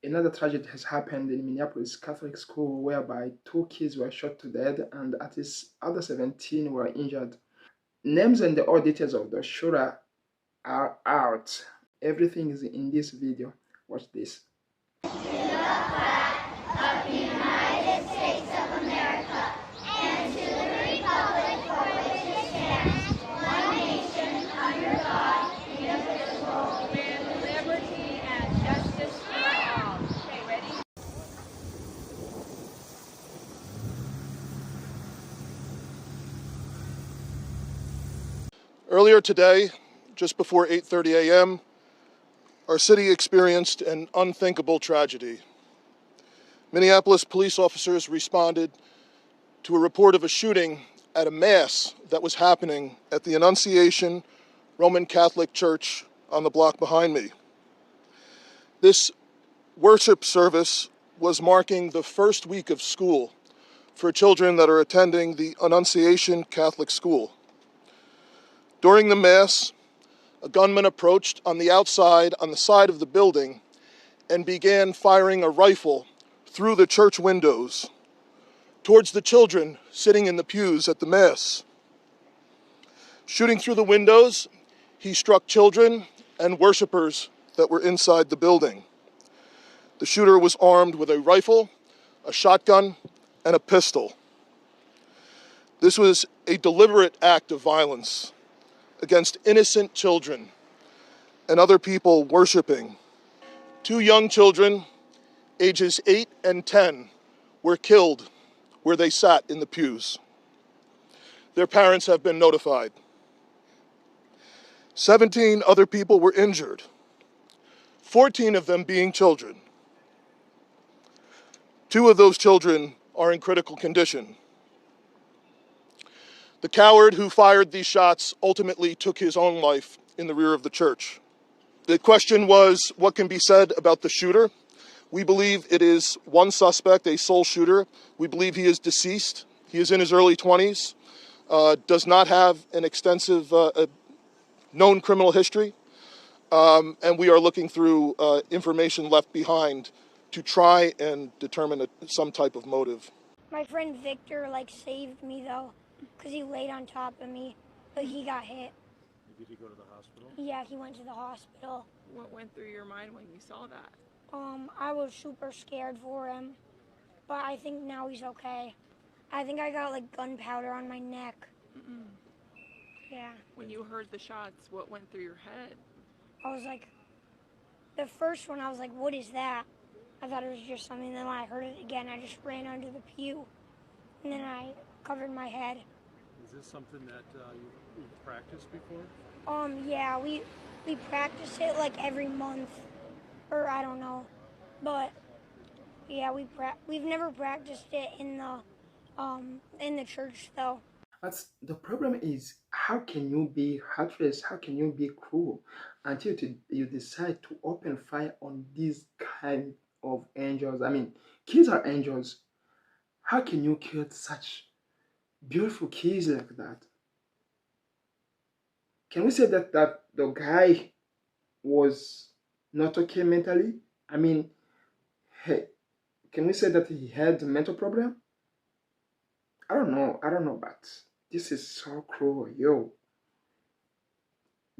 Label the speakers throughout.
Speaker 1: Another tragedy has happened in Minneapolis Catholic school whereby 2 kids were shot to death and at least other 17 were injured. Names and all details of the shooter are out. Everything is in this video. Watch this.
Speaker 2: Earlier today, just before 8:30 a.m., our city experienced an unthinkable tragedy. Minneapolis police officers responded to a report of a shooting at a mass that was happening at the Annunciation Roman Catholic Church on the block behind me. This worship service was marking the first week of school for children that are attending the Annunciation Catholic School. During the Mass, a gunman approached on the outside on the side of the building and began firing a rifle through the church windows towards the children sitting in the pews at the Mass. Shooting through the windows, he struck children and worshipers that were inside the building. The shooter was armed with a rifle, a shotgun, and a pistol. This was a deliberate act of violence against innocent children and other people worshiping. 2 young children, ages 8 and 10, were killed where they sat in the pews. Their parents have been notified. 17 other people were injured, 14 of them being children. 2 of those children are in critical condition. The coward who fired these shots ultimately took his own life in the rear of the church. The question was, what can be said about the shooter? We believe it is one suspect, a sole shooter. We believe he is deceased. He is in his early 20s, does not have an extensive known criminal history, and we are looking through information left behind to try and determine some type of motive.
Speaker 3: My friend Victor saved me though, because he laid on top of me, but he got hit.
Speaker 4: Did he go to the hospital?
Speaker 3: Yeah, he went to the hospital.
Speaker 5: What went through your mind when you saw that?
Speaker 3: I was super scared for him, but I think now he's okay. I think I got gunpowder on my neck. Yeah.
Speaker 5: When you heard the shots, what went through your head?
Speaker 3: I was the first one I was what is that? I thought it was just something, then when I heard it again, I just ran under the pew, and then I covered my head.
Speaker 4: Is this something that you've practiced before?
Speaker 3: Yeah, we practice it every month, or I don't know, but yeah, we've never practiced it in the church though.
Speaker 1: But the problem is, how can you be heartless? How can you be cruel until you decide to open fire on these kind of angels? I mean, kids are angels. How can you kill such beautiful kids like that? Can we say that the guy was not okay mentally? I mean, hey, can we say that he had a mental problem? I don't know, but this is so cruel, yo.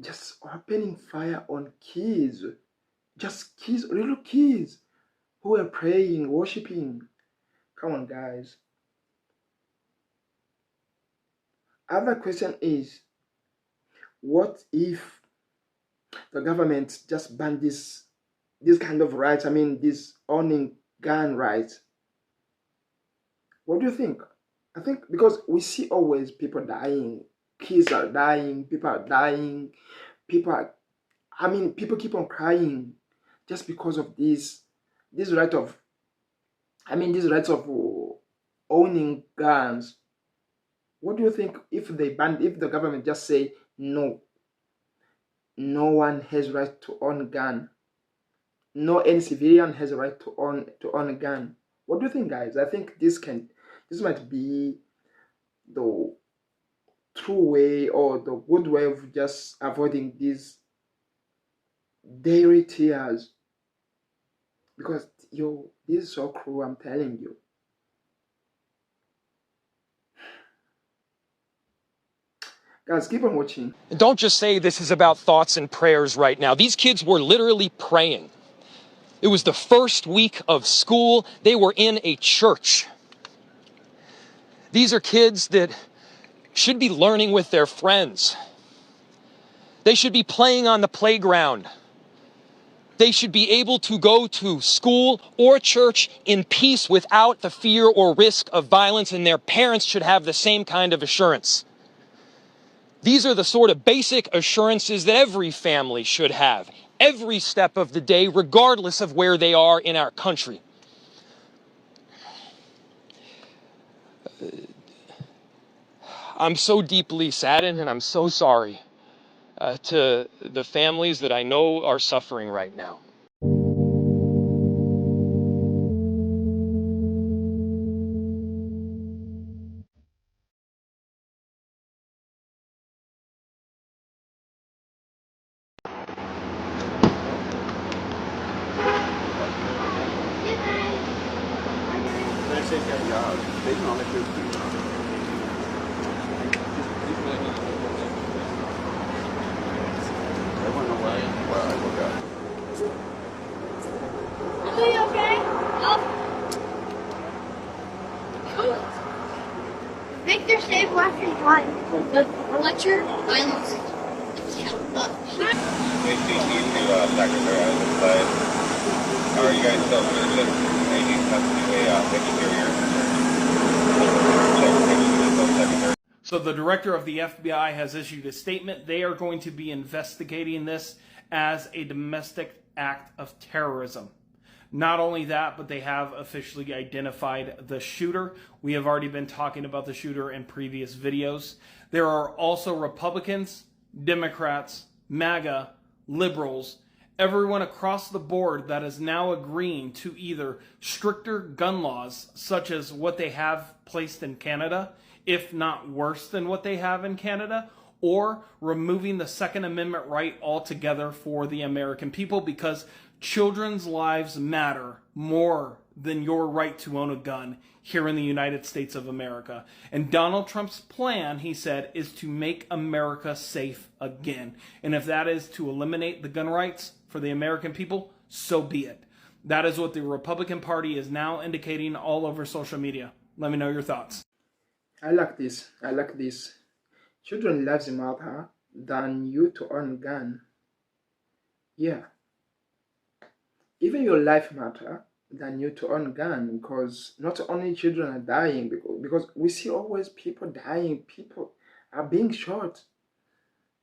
Speaker 1: Just opening fire on kids. Just kids, little kids who are praying, worshiping. Come on, guys. Other question is, what if the government just banned this kind of rights? I mean, this owning gun rights. What do you think? I think because we see always people dying, kids are dying, people are dying, people keep on crying just because of this right of, these rights of owning guns. What do you think if the government just say no one has right to own a gun, no any civilian has a right to own a gun? What do you think, guys? I think this might be the true way or the good way of just avoiding these daily tears. Because yo, this is so cruel, I'm telling you. Guys, keep on watching.
Speaker 6: And don't just say this is about thoughts and prayers right now. These kids were literally praying. It was the first week of school. They were in a church. These are kids that should be learning with their friends. They should be playing on the playground. They should be able to go to school or church in peace without the fear or risk of violence, and their parents should have the same kind of assurance. These are the sort of basic assurances that every family should have, every step of the day, regardless of where they are in our country. I'm so deeply saddened, and I'm so sorry to the families that I know are suffering right now.
Speaker 3: Are you okay? Victor saved Western's life. The lecture, violence.
Speaker 7: Secretary on this side. Are you guys still searching? They need to do a interior.
Speaker 8: So the director of the FBI has issued a statement. They are going to be investigating this as a domestic act of terrorism. Not only that, but they have officially identified the shooter. We have already been talking about the shooter in previous videos. There are also Republicans, Democrats, MAGA, liberals, everyone across the board that is now agreeing to either stricter gun laws, such as what they have placed in Canada, if not worse than what they have in Canada, or removing the Second Amendment right altogether for the American people, because children's lives matter more than your right to own a gun here in the United States of America. And Donald Trump's plan, he said, is to make America safe again. And if that is to eliminate the gun rights for the American people, so be it. That is what the Republican Party is now indicating all over social media. Let me know your thoughts.
Speaker 1: I like this. I like this. Children lives matter than you to own gun. Yeah. Even your life matter than you to own gun, because not only children are dying, because we see always people dying, people are being shot.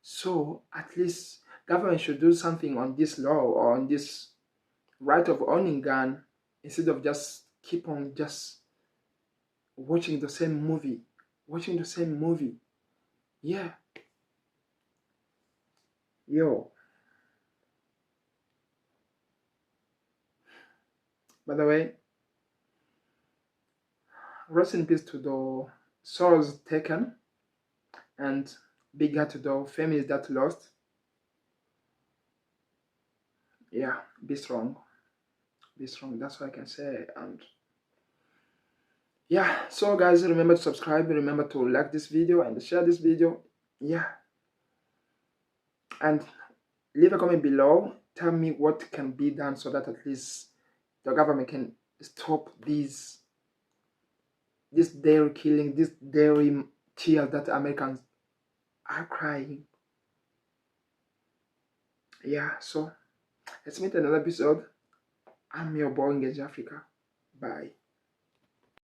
Speaker 1: So at least government should do something on this law or on this right of owning gun, instead of just keep on just watching the same movie. Yeah. Yo. By the way, rest in peace to the souls taken, and bigger to the families that lost. Yeah, be strong. Be strong. That's what I can say. And yeah, so guys, remember to subscribe, remember to like this video and share this video. Yeah. And leave a comment below. Tell me what can be done so that at least the government can stop this dairy killing, this dairy tears that Americans are crying. Yeah, so let's meet another episode. I'm your boy, Engage Africa. Bye.